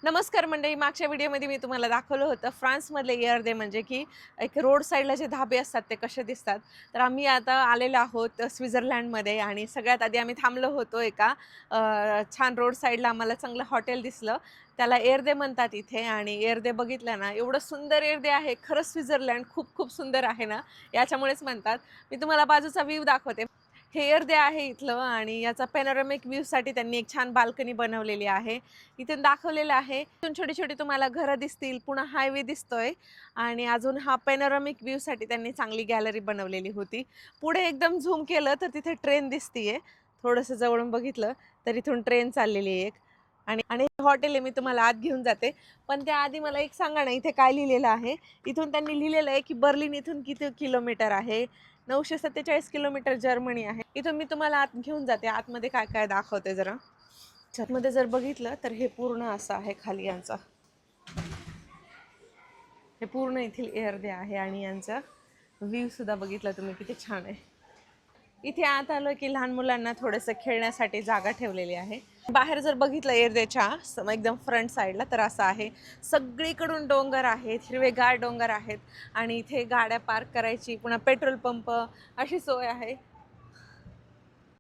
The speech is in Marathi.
नमस्कार मंडळी, मागच्या व्हिडिओमध्ये मी तुम्हाला दाखवलं होतं फ्रान्समधले एअरदे म्हणजे की एक रोड साईडला जे धाबे असतात ते कसे दिसतात. तर आम्ही आता आलेलो आहोत स्वित्झर्लंडमध्ये आणि सगळ्यात आधी आम्ही थांबलो होतो एका छान रोड साईडला. आम्हाला चांगलं हॉटेल दिसलं, त्याला एअरदे म्हणतात इथे. आणि एअरदे बघितलं ना, एवढं सुंदर एअरदे आहे. खरंच स्वित्झर्लंड खूप खूप सुंदर आहे ना, याच्यामुळेच म्हणतात. मी तुम्हाला बाजूचा व्ह्यू दाखवते. हे एअरदे आहे इथलं आणि याचा पॅनोरॅमिक व्ह्यूसाठी त्यांनी एक छान बाल्कनी बनवलेली आहे. इथून दाखवलेलं आहे. इथून छोटी छोटी तुम्हाला घरं दिसतील, पुन्हा हायवे दिसतोय आणि अजून हा पॅनोरॅमिक व्ह्यूसाठी त्यांनी चांगली गॅलरी बनवलेली होती. पुढे एकदम झूम केलं तर तिथे ट्रेन दिसतीये. थोडंसं जवळून बघितलं तर इथून ट्रेन चाललेली आहे एक. आणि आणि हॉटेल आहे, मी तुम्हाला आत घेऊन जाते. पण त्याआधी मला एक सांगा ना, इथे काय लिहिलेलं आहे? इथून त्यांनी लिहिलेलं आहे की बर्लिन इथून किती किलोमीटर आहे? 947 किलोमीटर जर्मनी आहे. इथून मी तुम्हाला आत घेऊन जाते. आतमध्ये काय काय दाखवते जरा. आतमध्ये जर बघितलं तर हे पूर्ण असं आहे खाली यांचा. हे पूर्ण येथील एअरदे आहे आणि यांचा व्ह्यू सुद्धा बघितला तुम्ही किती छान आहे. इथे आत आलो की लहान मुलांना थोडंसं खेळण्यासाठी जागा ठेवलेली आहे. बाहेर जर बघितलं एअरदेच्या एकदम फ्रंट साईडला तर असं आहे. सगळीकडून डोंगर आहेत, हिरवेगार डोंगर आहेत आणि इथे गाड्या पार्क करायची, पुन्हा पेट्रोल पंप अशी सोय आहे.